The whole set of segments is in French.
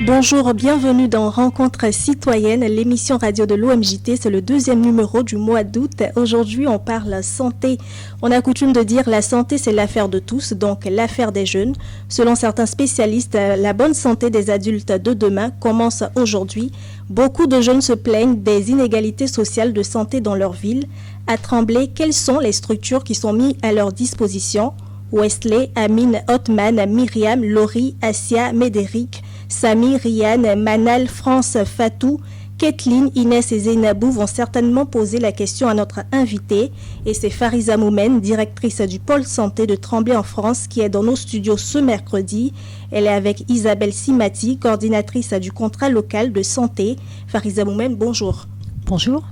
Bonjour, bienvenue dans Rencontre citoyenne, l'émission radio de l'OMJT. C'est le 2e numéro du mois d'août. Aujourd'hui, on parle santé. On a coutume de dire la santé, c'est l'affaire de tous, donc l'affaire des jeunes. Selon certains spécialistes, la bonne santé des adultes de demain commence aujourd'hui. Beaucoup de jeunes se plaignent des inégalités sociales de santé dans leur ville. À Tremblay, quelles sont les structures qui sont mises à leur disposition? Wesley, Amine, Othman, Myriam, Laurie, Assia, Médéric, Samy, Ryan, Manal, France, Fatou, Kathleen, Inès et Zainabou vont certainement poser la question à notre invitée. Et c'est Fariza Moumen, directrice du pôle santé de Tremblay en France, qui est dans nos studios ce mercredi. Elle est avec Isabelle Simati, coordinatrice du contrat local de santé. Fariza Moumen, bonjour. Bonjour.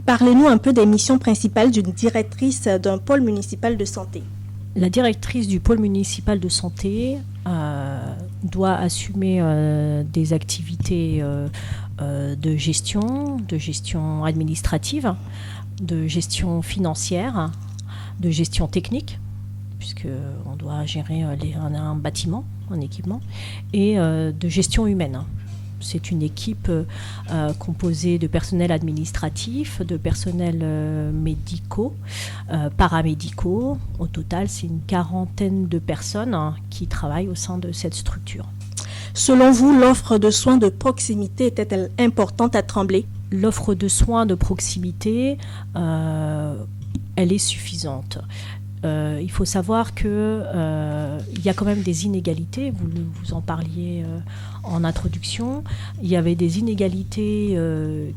Parlez-nous un peu des missions principales d'une directrice d'un pôle municipal de santé. La directrice du pôle municipal de santé doit assumer des activités de gestion administrative, de gestion financière, de gestion technique, puisqu'on doit gérer un bâtiment, un équipement, et de gestion humaine. C'est une équipe composée de personnel administratif, de personnel médicaux, paramédicaux. Au total, c'est une quarantaine de personnes qui travaillent au sein de cette structure. Selon vous, l'offre de soins de proximité était-elle importante à Tremblay ? L'offre de soins de proximité, elle est suffisante. Il faut savoir qu'il y a quand même des inégalités, vous en parliez en introduction. Il y avait des inégalités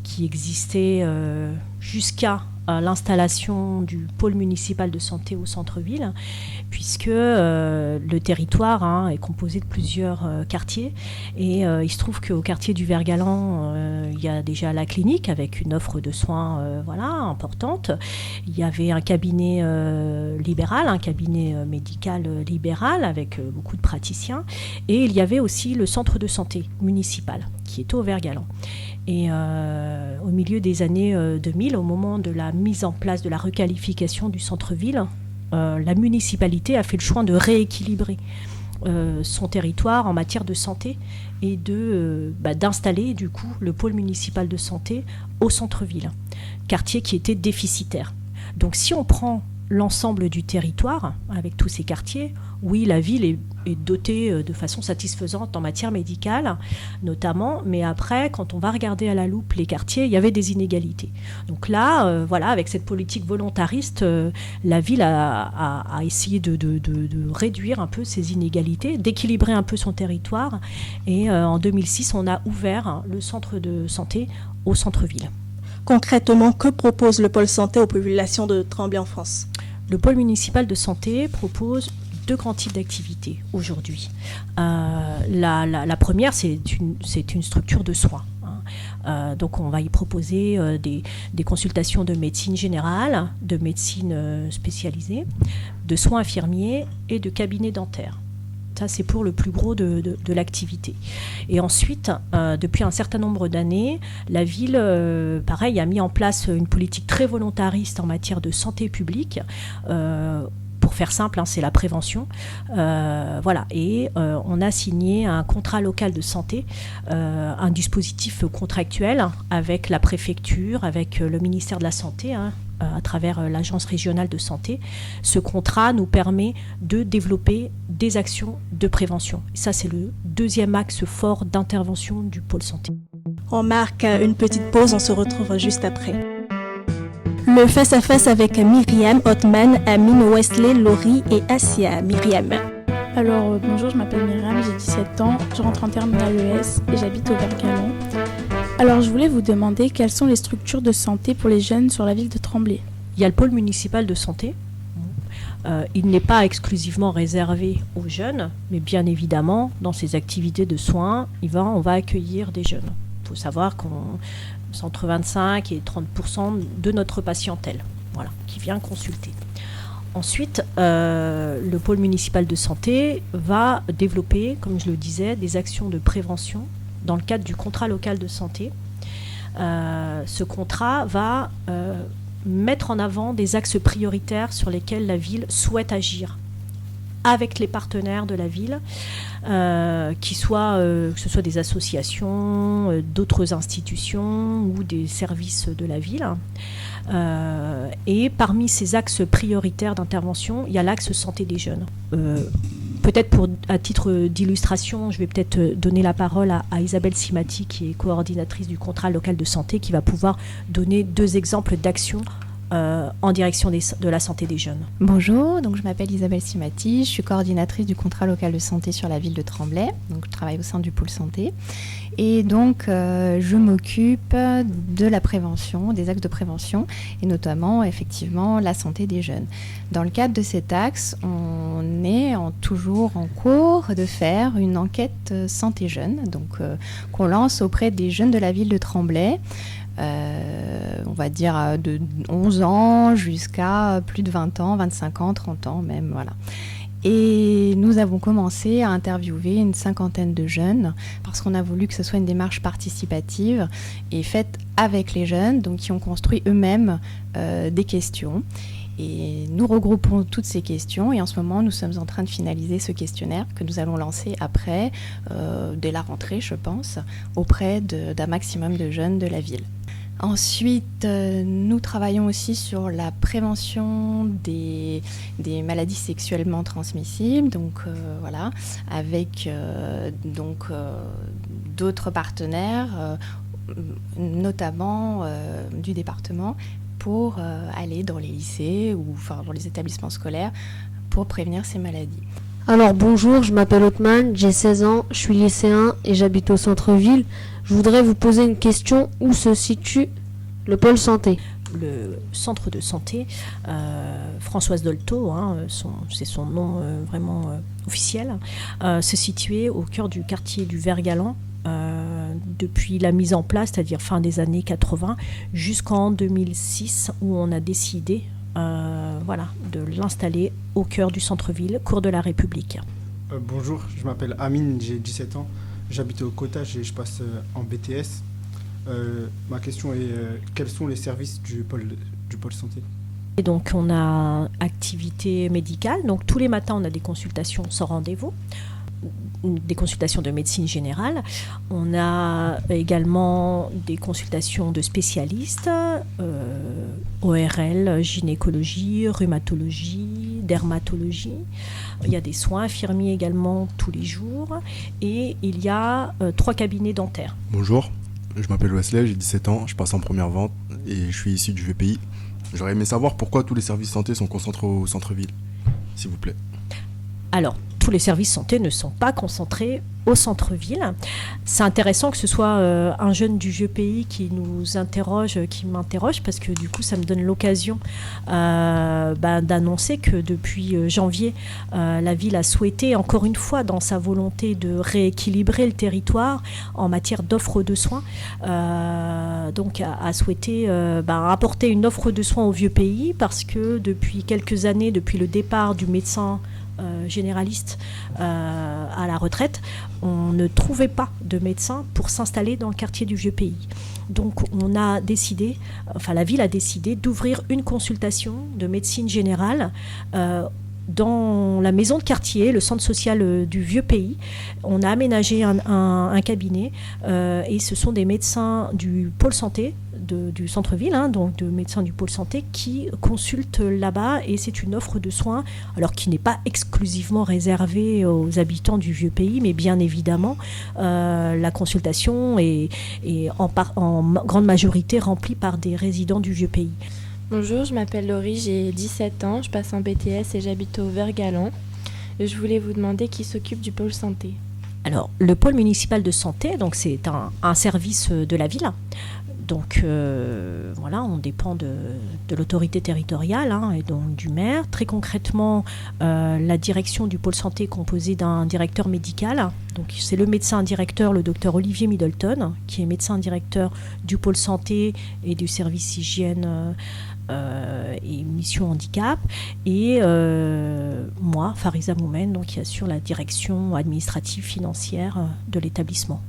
qui existaient jusqu'à l'installation du pôle municipal de santé au centre-ville, puisque le territoire est composé de plusieurs quartiers. Et il se trouve qu'au quartier du Vert-Galant, il y a déjà la clinique avec une offre de soins importante. Il y avait un cabinet libéral, un cabinet médical libéral avec beaucoup de praticiens. Et il y avait aussi le centre de santé municipal qui est au Vert-Galant. Et au milieu des années 2000, au moment de la mise en place de la requalification du centre-ville, la municipalité a fait le choix de rééquilibrer son territoire en matière de santé et d'installer du coup le pôle municipal de santé au centre-ville, quartier qui était déficitaire. Donc si on prend l'ensemble du territoire, avec tous ces quartiers, oui, la ville est dotée de façon satisfaisante en matière médicale, notamment, mais après, quand on va regarder à la loupe les quartiers, il y avait des inégalités. Donc là, avec cette politique volontariste, la ville a essayé de réduire un peu ces inégalités, d'équilibrer un peu son territoire, et en 2006, on a ouvert le centre de santé au centre-ville. Concrètement, que propose le pôle santé aux populations de Tremblay en France ? Le pôle municipal de santé propose 2 grands types d'activités aujourd'hui. La première, c'est une structure de soins. Donc on va y proposer des consultations de médecine générale, de médecine spécialisée, de soins infirmiers et de cabinets dentaires. Ça, c'est pour le plus gros de l'activité. Et ensuite, depuis un certain nombre d'années, la ville, a mis en place une politique très volontariste en matière de santé publique. Pour faire simple, c'est la prévention. Et on a signé un contrat local de santé, un dispositif contractuel avec la préfecture, avec le ministère de la Santé, à travers l'agence régionale de santé. Ce contrat nous permet de développer des actions de prévention. Et ça, c'est le 2e axe fort d'intervention du pôle santé. On marque une petite pause, on se retrouve juste après. Le face-à-face avec Myriam, Othman, Amine, Wesley, Laurie et Assia. Myriam. Alors, bonjour, je m'appelle Myriam, j'ai 17 ans, je rentre en terminale ES et j'habite au Vert-Galant. Alors, je voulais vous demander quelles sont les structures de santé pour les jeunes sur la ville de Tremblay. Il y a le pôle municipal de santé. Il n'est pas exclusivement réservé aux jeunes, mais bien évidemment, dans ces activités de soins, on va accueillir des jeunes. Il faut savoir qu'on c'est entre 25 et 30% de notre patientèle qui vient consulter. Ensuite, le pôle municipal de santé va développer, comme je le disais, des actions de prévention dans le cadre du contrat local de santé. Ce contrat va mettre en avant des axes prioritaires sur lesquels la ville souhaite agir avec les partenaires de la ville, que ce soit des associations, d'autres institutions ou des services de la ville. Et parmi ces axes prioritaires d'intervention, il y a l'axe santé des jeunes. Peut-être à titre d'illustration, je vais peut-être donner la parole à Isabelle Simati, qui est coordinatrice du contrat local de santé, qui va pouvoir donner 2 exemples d'actions en direction de la santé des jeunes. Bonjour, donc je m'appelle Isabelle Simati, je suis coordinatrice du contrat local de santé sur la ville de Tremblay, donc je travaille au sein du pôle santé. Et donc, je m'occupe de la prévention, des axes de prévention, et notamment, effectivement, la santé des jeunes. Dans le cadre de cet axe, on est toujours en cours de faire une enquête santé jeune, donc qu'on lance auprès des jeunes de la ville de Tremblay, on va dire de 11 ans jusqu'à plus de 20 ans, 25 ans, 30 ans même, voilà. Et nous avons commencé à interviewer une 50aine de jeunes parce qu'on a voulu que ce soit une démarche participative et faite avec les jeunes, donc qui ont construit eux-mêmes des questions. Et nous regroupons toutes ces questions et en ce moment, nous sommes en train de finaliser ce questionnaire que nous allons lancer après, dès la rentrée, je pense, auprès d'un maximum de jeunes de la ville. Ensuite, nous travaillons aussi sur la prévention des maladies sexuellement transmissibles, donc voilà, avec d'autres partenaires, notamment du département, pour aller dans les lycées ou dans les établissements scolaires pour prévenir ces maladies. Alors bonjour, je m'appelle Othman, j'ai 16 ans, je suis lycéen et j'habite au centre-ville. Je voudrais vous poser une question, où se situe le pôle santé ? Le centre de santé, Françoise Dolto, c'est son nom vraiment officiel, se situait au cœur du quartier du Vert-Galant depuis la mise en place, c'est-à-dire fin des années 80, jusqu'en 2006 où on a décidé de l'installer au cœur du centre-ville, cours de la République. Bonjour, je m'appelle Amine, j'ai 17 ans, j'habite au Cottage et je passe en BTS. Ma question est, quels sont les services du pôle santé ? Et donc on a activité médicale, donc tous les matins on a des consultations sans rendez-vous, des consultations de médecine générale. On a également des consultations de spécialistes, ORL, gynécologie, rhumatologie, dermatologie. Il y a des soins infirmiers également tous les jours et il y a 3 cabinets dentaires. Bonjour, je m'appelle Wesley, j'ai 17 ans, je passe en première vente et je suis issu du VPI. J'aurais aimé savoir pourquoi tous les services santé sont concentrés au centre-ville, s'il vous plaît. Alors, tous les services santé ne sont pas concentrés au centre-ville. C'est intéressant que ce soit un jeune du vieux pays qui nous interroge, qui m'interroge, parce que du coup, ça me donne l'occasion d'annoncer que depuis janvier, la ville a souhaité, encore une fois, dans sa volonté de rééquilibrer le territoire en matière d'offre de soins, donc a souhaité apporter une offre de soins au vieux pays, parce que depuis quelques années, depuis le départ du médecin généraliste à la retraite, on ne trouvait pas de médecins pour s'installer dans le quartier du vieux pays. Donc la ville a décidé d'ouvrir une consultation de médecine générale dans la maison de quartier, le centre social du vieux pays. On a aménagé un cabinet et ce sont des médecins du pôle santé du centre-ville, donc de médecins du pôle santé qui consultent là-bas, et c'est une offre de soins alors qui n'est pas exclusivement réservée aux habitants du vieux pays, mais bien évidemment la consultation est en grande majorité remplie par des résidents du vieux pays. Bonjour, je m'appelle Laurie, j'ai 17 ans, je passe en BTS et j'habite au Vert-Galant. Je voulais vous demander qui s'occupe du pôle santé. Alors, le pôle municipal de santé, donc c'est un service de la ville. Donc on dépend de l'autorité territoriale et donc du maire. Très concrètement, la direction du pôle santé est composée d'un directeur médical. Donc c'est le médecin directeur, le docteur Olivier Middleton, qui est médecin directeur du pôle santé et du service hygiène et mission handicap, et moi, Fariza Moumen, donc, qui assure la direction administrative financière de l'établissement.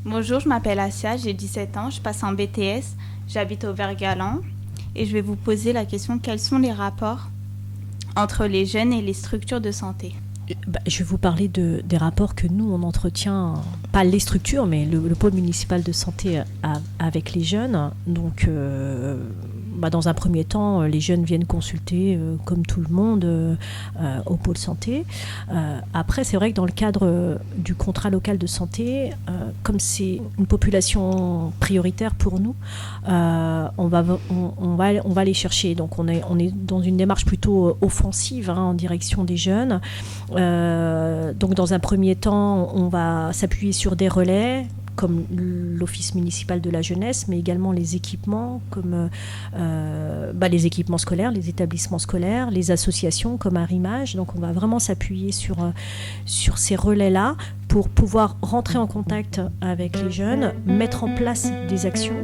Bonjour, je m'appelle Assia, j'ai 17 ans, je passe en BTS, j'habite au Vert-Galant et je vais vous poser la question, quels sont les rapports entre les jeunes et les structures de santé ? Je vais vous parler des rapports que nous, on entretient, pas les structures, mais le pôle municipal de santé avec les jeunes. Donc, dans un premier temps, les jeunes viennent consulter, comme tout le monde, au pôle santé. Après, c'est vrai que dans le cadre du contrat local de santé, comme c'est une population prioritaire pour nous, on va les chercher. Donc, on est dans une démarche plutôt offensive, en direction des jeunes. Donc dans un premier temps, on va s'appuyer sur des relais comme l'Office municipal de la jeunesse, mais également les équipements comme les équipements scolaires, les établissements scolaires, les associations comme Arrimage. Donc on va vraiment s'appuyer sur ces relais-là pour pouvoir rentrer en contact avec les jeunes, mettre en place des actions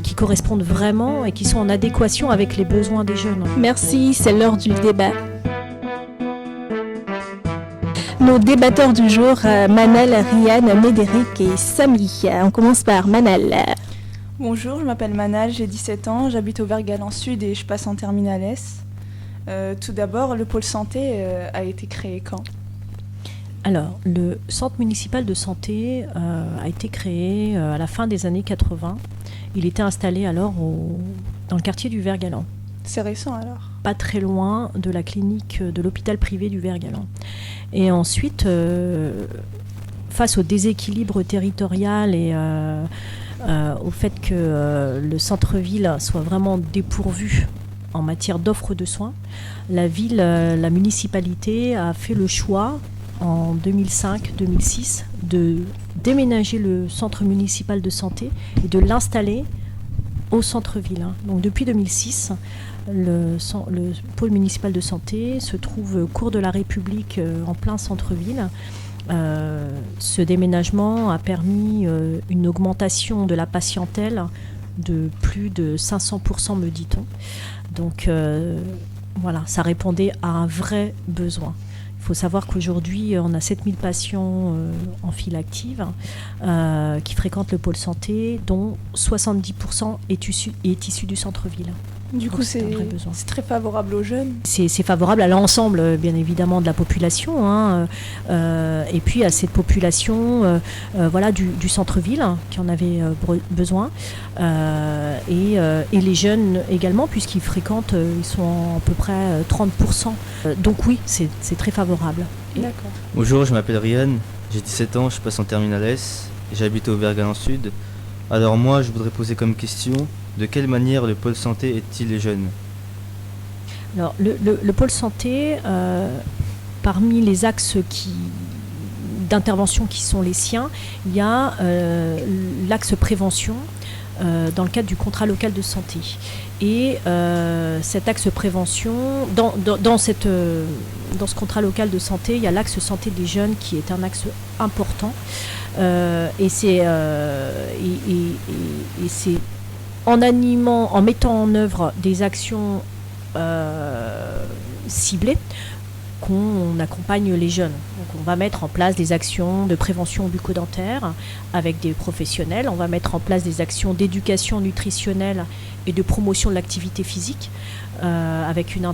qui correspondent vraiment et qui sont en adéquation avec les besoins des jeunes. Merci, c'est l'heure du débat. Nos débatteurs du jour, Manal, Ryan, Médéric et Samy. On commence par Manal. Bonjour, je m'appelle Manal, j'ai 17 ans, j'habite au Vert-Galant Sud et je passe en terminale S. Tout d'abord, le pôle santé a été créé quand ? Alors, le centre municipal de santé a été créé à la fin des années 80. Il était installé alors dans le quartier du Vert-Galant. C'est récent alors ? Pas très loin de la clinique de l'hôpital privé du Vert-Galant. Et ensuite, face au déséquilibre territorial et au fait que le centre-ville soit vraiment dépourvu en matière d'offres de soins, la municipalité a fait le choix en 2005-2006 de déménager le centre municipal de santé et de l'installer au centre-ville. Donc depuis 2006, le pôle municipal de santé se trouve cours de la République en plein centre-ville. Ce déménagement a permis une augmentation de la patientèle de plus de 500%, me dit-on. Donc voilà, ça répondait à un vrai besoin. Il faut savoir qu'aujourd'hui, on a 7000 patients en file active qui fréquentent le pôle santé, dont 70% est issu du centre-ville. Du coup, c'est très favorable aux jeunes. C'est favorable à l'ensemble, bien évidemment, de la population, et puis à cette population du centre-ville qui en avait besoin, et les jeunes également, puisqu'ils fréquentent, ils sont à peu près 30%. Donc oui, c'est très favorable. D'accord. Bonjour, je m'appelle Ryan, j'ai 17 ans, je passe en terminale S, et j'habite au Vert-Galant Sud. Alors moi, je voudrais poser comme question, de quelle manière le pôle santé aide-t-il les jeunes ? Alors, le pôle santé, parmi les axes d'intervention qui sont les siens, il y a l'axe prévention dans le cadre du contrat local de santé. Et cet axe prévention, dans ce contrat local de santé, il y a l'axe santé des jeunes qui est un axe important. Et c'est en mettant en œuvre des actions ciblées qu'on accompagne les jeunes. Donc on va mettre en place des actions de prévention bucco-dentaire avec des professionnels, on va mettre en place des actions d'éducation nutritionnelle et de promotion de l'activité physique avec une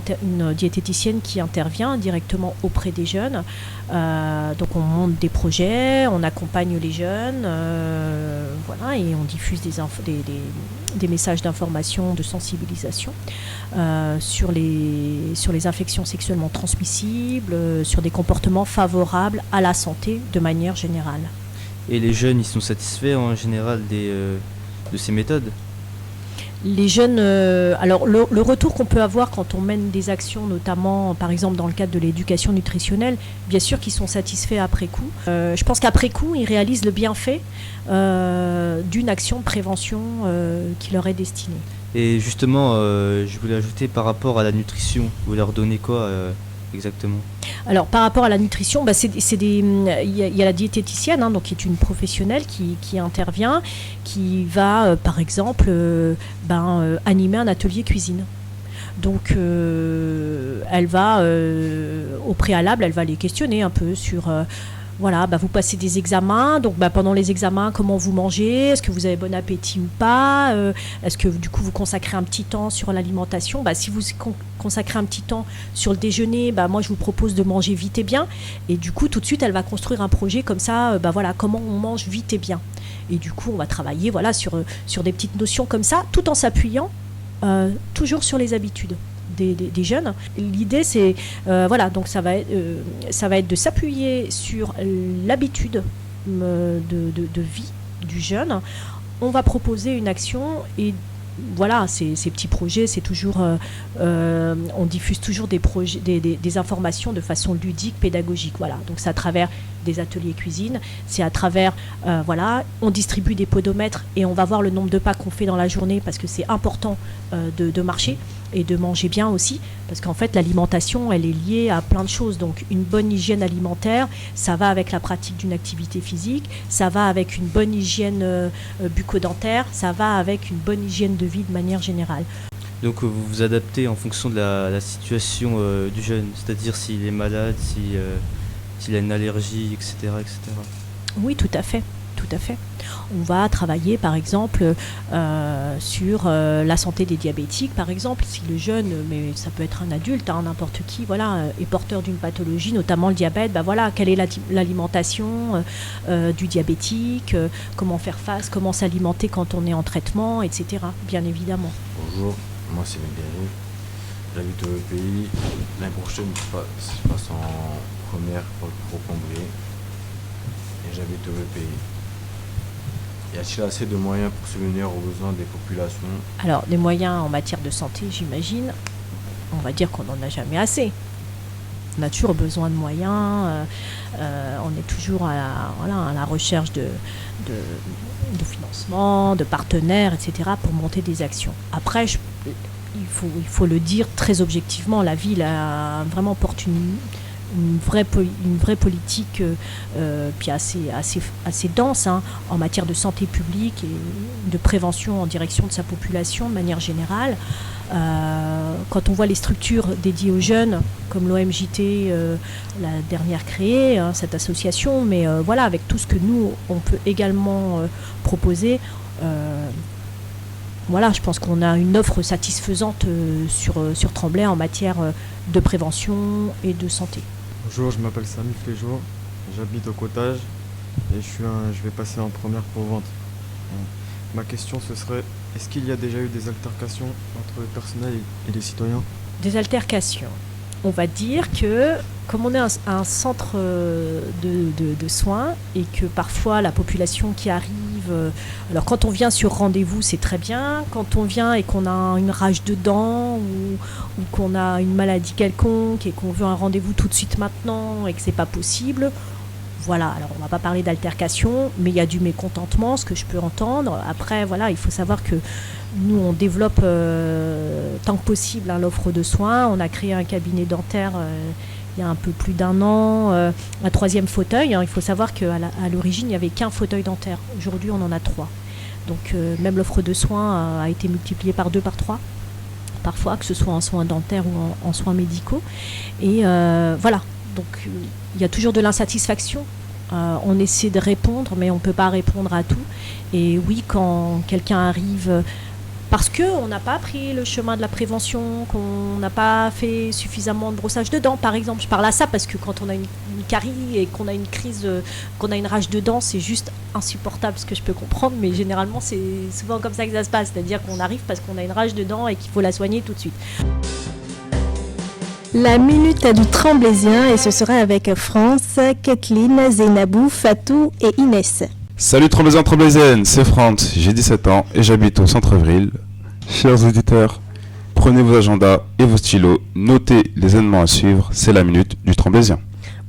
diététicienne qui intervient directement auprès des jeunes. Donc on monte des projets, on accompagne les jeunes, et on diffuse des messages d'information, de sensibilisation sur les infections sexuellement transmissibles, sur des comportements favorables à la santé de manière générale. Et les jeunes, ils sont satisfaits en général de ces méthodes ? Les jeunes, alors le retour qu'on peut avoir quand on mène des actions, notamment par exemple dans le cadre de l'éducation nutritionnelle, bien sûr qu'ils sont satisfaits après coup. Je pense qu'après coup, ils réalisent le bienfait d'une action de prévention qui leur est destinée. Et justement, je voulais ajouter par rapport à la nutrition, vous leur donnez quoi exactement ? Alors, par rapport à la nutrition, il y a la diététicienne, donc, qui est une professionnelle qui intervient, qui va, par exemple, animer un atelier cuisine. Donc, elle va, au préalable, elle va les questionner un peu sur... vous passez des examens, donc pendant les examens, comment vous mangez, est-ce que vous avez bon appétit ou pas, est-ce que du coup vous consacrez un petit temps sur l'alimentation, si vous consacrez un petit temps sur le déjeuner, moi je vous propose de manger vite et bien, et du coup tout de suite elle va construire un projet comme ça, comment on mange vite et bien, et du coup on va travailler sur des petites notions comme ça, tout en s'appuyant toujours sur les habitudes des jeunes. L'idée c'est donc ça va être de s'appuyer sur l'habitude de vie du jeune. On va proposer une action et ces petits projets, c'est toujours on diffuse toujours des projets, des informations de façon ludique, pédagogique. Donc c'est à travers des ateliers cuisine, c'est à travers on distribue des podomètres et on va voir le nombre de pas qu'on fait dans la journée parce que c'est important de marcher et de manger bien aussi, parce qu'en fait l'alimentation elle est liée à plein de choses, donc une bonne hygiène alimentaire, ça va avec la pratique d'une activité physique, ça va avec une bonne hygiène bucco-dentaire, ça va avec une bonne hygiène de vie de manière générale. Donc vous vous adaptez en fonction de la situation du jeune, c'est-à-dire s'il est malade, s'il a une allergie, etc., etc. Oui, tout à fait. On va travailler par exemple sur la santé des diabétiques, par exemple, si le jeune, mais ça peut être un adulte, n'importe qui, est porteur d'une pathologie, notamment le diabète, quelle est l'alimentation du diabétique, comment faire face, comment s'alimenter quand on est en traitement, etc. Bien évidemment. Bonjour, moi c'est Miguel, j'habite au pays. L'année prochaine je passe en première pour Combré et j'habite au pays. Y a-t-il assez de moyens pour subvenir aux besoins des populations? Alors, des moyens en matière de santé, j'imagine, on va dire qu'on n'en a jamais assez. On a toujours besoin de moyens, on est toujours à la recherche de financement, de partenaires, etc. pour monter des actions. Après, il faut le dire très objectivement, la ville a vraiment porte une vraie politique puis assez dense en matière de santé publique et de prévention en direction de sa population de manière générale. Quand on voit les structures dédiées aux jeunes, comme l'OMJT, la dernière créée, cette association, mais avec tout ce que nous, on peut également proposer, je pense qu'on a une offre satisfaisante sur Tremblay en matière de prévention et de santé. Bonjour, je m'appelle Samy Fléjour, j'habite au Cottage et je vais passer en première pour vente. Ma question ce serait, est-ce qu'il y a déjà eu des altercations entre le personnel et les citoyens? Des altercations. On va dire que comme on est un centre de soins et que parfois la population qui arrive, alors quand on vient sur rendez-vous c'est très bien, quand on vient et qu'on a une rage de dents ou qu'on a une maladie quelconque et qu'on veut un rendez-vous tout de suite maintenant et que c'est pas possible, alors on va pas parler d'altercation, mais il y a du mécontentement, ce que je peux entendre. Après il faut savoir que nous on développe tant que possible l'offre de soins. On a créé un cabinet dentaire il y a un peu plus d'un an, un 3e fauteuil. Il faut savoir qu'à l'origine il n'y avait qu'un fauteuil dentaire. Aujourd'hui on en a 3. Donc même l'offre de soins a été multipliée par 2, par 3. Parfois, que ce soit en soins dentaires ou en soins médicaux. Et donc il y a toujours de l'insatisfaction. On essaie de répondre, mais on ne peut pas répondre à tout. Et oui, quand quelqu'un arrive parce qu'on n'a pas pris le chemin de la prévention, qu'on n'a pas fait suffisamment de brossage de dents, par exemple. Je parle à ça parce que quand on a une carie et qu'on a une crise, qu'on a une rage de dents, c'est juste insupportable, ce que je peux comprendre, mais généralement c'est souvent comme ça que ça se passe, c'est-à-dire qu'on arrive parce qu'on a une rage de dents et qu'il faut la soigner tout de suite. La minute du Tremblaisien, et ce sera avec France, Kathleen, Zainabou, Fatou et Inès. Salut Tremblaisien, Tremblaisienne, c'est France, j'ai 17 ans et j'habite au centre-ville. Chers auditeurs, prenez vos agendas et vos stylos, notez les événements à suivre, c'est la minute du Tremblaisien.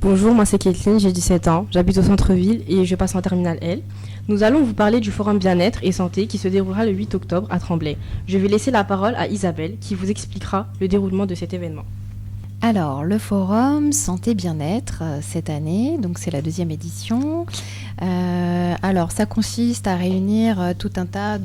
Bonjour, moi c'est Kathleen, j'ai 17 ans, j'habite au centre-ville et je passe en terminale L. Nous allons vous parler du forum bien-être et santé qui se déroulera le 8 octobre à Tremblay. Je vais laisser la parole à Isabelle qui vous expliquera le déroulement de cet événement. Alors, le forum Santé Bien-être cette année, donc c'est la 2e édition. Alors, ça consiste à réunir tout un tas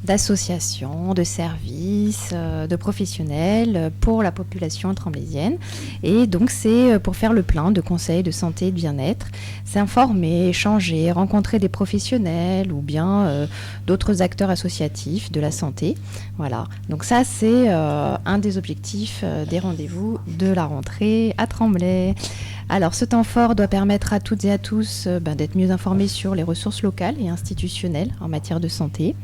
d'associations, de services, de professionnels pour la population tremblésienne. Et donc, c'est pour faire le plein de conseils de santé et de bien-être, s'informer, échanger, rencontrer des professionnels ou bien d'autres acteurs associatifs de la santé. Voilà. Donc ça, c'est un des objectifs des rendez-vous de la rentrée à Tremblay. Alors, ce temps fort doit permettre à toutes et à tous d'être mieux informés sur les ressources locales et institutionnelles en matière de santé.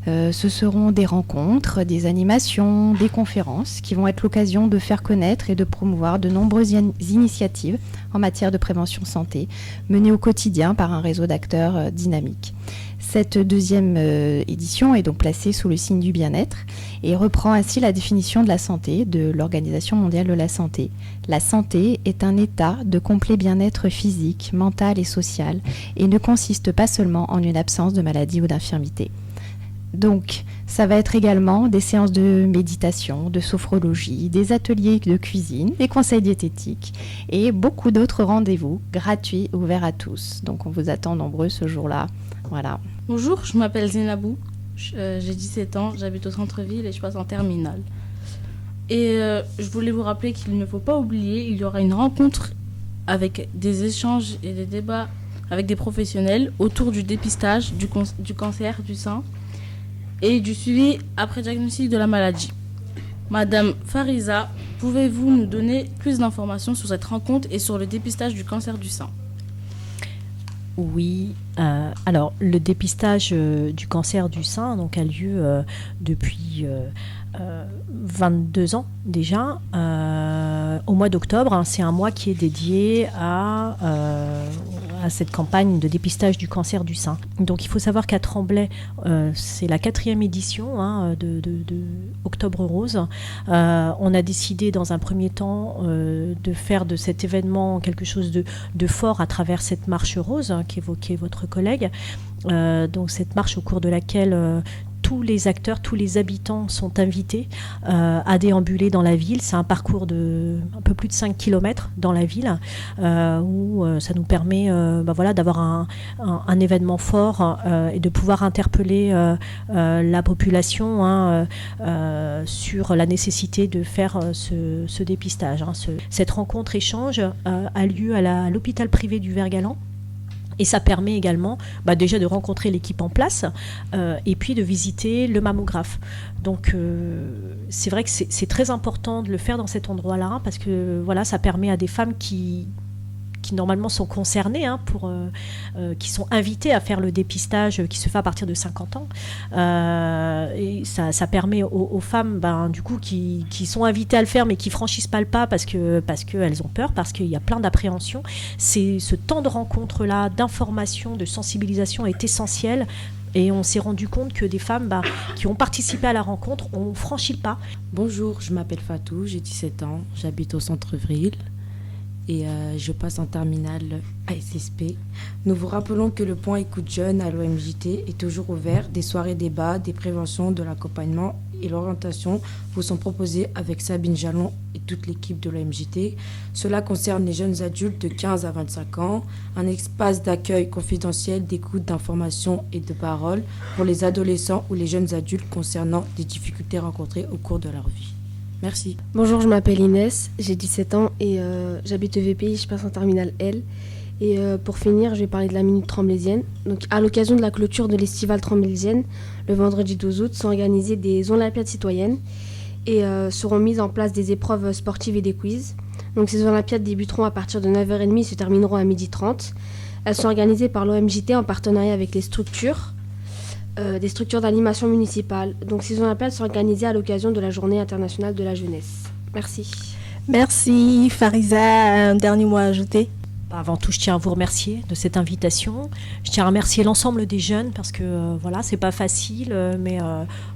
Ce seront des rencontres, des animations, des conférences qui vont être l'occasion de faire connaître et de promouvoir de nombreuses initiatives en matière de prévention santé, menées au quotidien par un réseau d'acteurs dynamiques. Cette 2e édition est donc placée sous le signe du bien-être et reprend ainsi la définition de la santé de l'Organisation mondiale de la santé. La santé est un état de complet bien-être physique, mental et social et ne consiste pas seulement en une absence de maladie ou d'infirmité. Donc, ça va être également des séances de méditation, de sophrologie, des ateliers de cuisine, des conseils diététiques et beaucoup d'autres rendez-vous gratuits ouverts à tous. Donc, on vous attend nombreux ce jour-là. Voilà. Bonjour, je m'appelle Zinabou, j'ai 17 ans, j'habite au centre-ville et je passe en terminale. Et je voulais vous rappeler qu'il ne faut pas oublier, il y aura une rencontre avec des échanges et des débats avec des professionnels autour du dépistage du cancer du sein et du suivi après diagnostic de la maladie. Madame Fariza, pouvez-vous nous donner plus d'informations sur cette rencontre et sur le dépistage du cancer du sein ? Oui, alors le dépistage du cancer du sein donc, a lieu depuis 22 ans déjà, au mois d'octobre. C'est un mois qui est dédié à cette campagne de dépistage du cancer du sein. Donc il faut savoir qu'à Tremblay, c'est la 4e édition de Octobre Rose. On a décidé dans un premier temps de faire de cet événement quelque chose de fort à travers cette marche rose qu'évoquait votre collègue. Donc cette marche au cours de laquelle tous les acteurs, tous les habitants sont invités à déambuler dans la ville. C'est un parcours de un peu plus de 5 km dans la ville où ça nous permet d'avoir un événement fort et de pouvoir interpeller la population sur la nécessité de faire ce dépistage. Cette rencontre échange a lieu à l'hôpital privé du Vert-Galant. Et ça permet également déjà de rencontrer l'équipe en place et puis de visiter le mammographe. Donc c'est vrai que c'est très important de le faire dans cet endroit-là parce que voilà, ça permet à des femmes qui normalement sont concernées, qui sont invitées à faire le dépistage qui se fait à partir de 50 ans. Et ça permet aux femmes du coup, qui sont invitées à le faire mais qui ne franchissent pas le pas parce qu'elles ont peur, parce qu'il y a plein d'appréhensions. Ce temps de rencontre-là, d'information, de sensibilisation est essentiel. Et on s'est rendu compte que des femmes qui ont participé à la rencontre ont franchi le pas. Bonjour, je m'appelle Fatou, j'ai 17 ans, j'habite au centre-ville. Et je passe en terminale à SSP. Nous vous rappelons que le point Écoute Jeune à l'OMJT est toujours ouvert. Des soirées débats, des préventions, de l'accompagnement et l'orientation vous sont proposées avec Sabine Jalon et toute l'équipe de l'OMJT. Cela concerne les jeunes adultes de 15 à 25 ans, un espace d'accueil confidentiel, d'écoute, d'information et de parole pour les adolescents ou les jeunes adultes concernant des difficultés rencontrées au cours de leur vie. Merci. Bonjour, je m'appelle Inès, j'ai 17 ans et j'habite au VPI, je passe en terminale L. Et pour finir, je vais parler de la Minute Tremblésienne. Donc, à l'occasion de la clôture de l'estivale tremblésienne, le vendredi 12 août, sont organisées des Olympiades citoyennes et seront mises en place des épreuves sportives et des quiz. Donc, ces Olympiades débuteront à partir de 9h30 et se termineront à 12h30. Elles sont organisées par l'OMJT en partenariat avec les structures. Des structures d'animation municipale. Donc ces Olympiades sont organisées à l'occasion de la Journée internationale de la jeunesse. Merci. Merci Fariza. Un dernier mot à ajouter? Avant tout, je tiens à vous remercier de cette invitation. Je tiens à remercier l'ensemble des jeunes parce que voilà, c'est pas facile, mais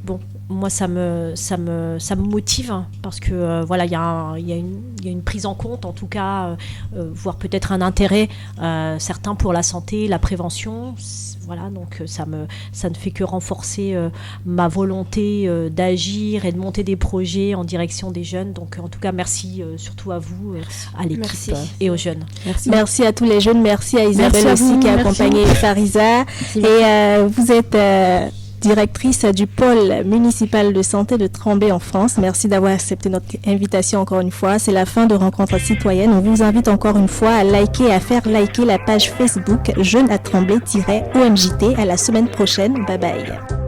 bon, moi, ça me motive hein, parce que voilà, il y a une prise en compte, en tout cas, voire peut-être un intérêt certain pour la santé, la prévention. Voilà, donc ça ne fait que renforcer ma volonté d'agir et de monter des projets en direction des jeunes. Donc en tout cas, merci surtout à vous, à l'équipe et aux jeunes. Merci à tous les jeunes, merci à Isabelle aussi qui a accompagné Fariza. Et vous êtes directrice du pôle municipal de santé de Tremblay en France. Merci d'avoir accepté notre invitation encore une fois. C'est la fin de Rencontres citoyennes. On vous invite encore une fois à faire liker la page Facebook Jeunes à Tremblay-OMJT. À la semaine prochaine. Bye bye.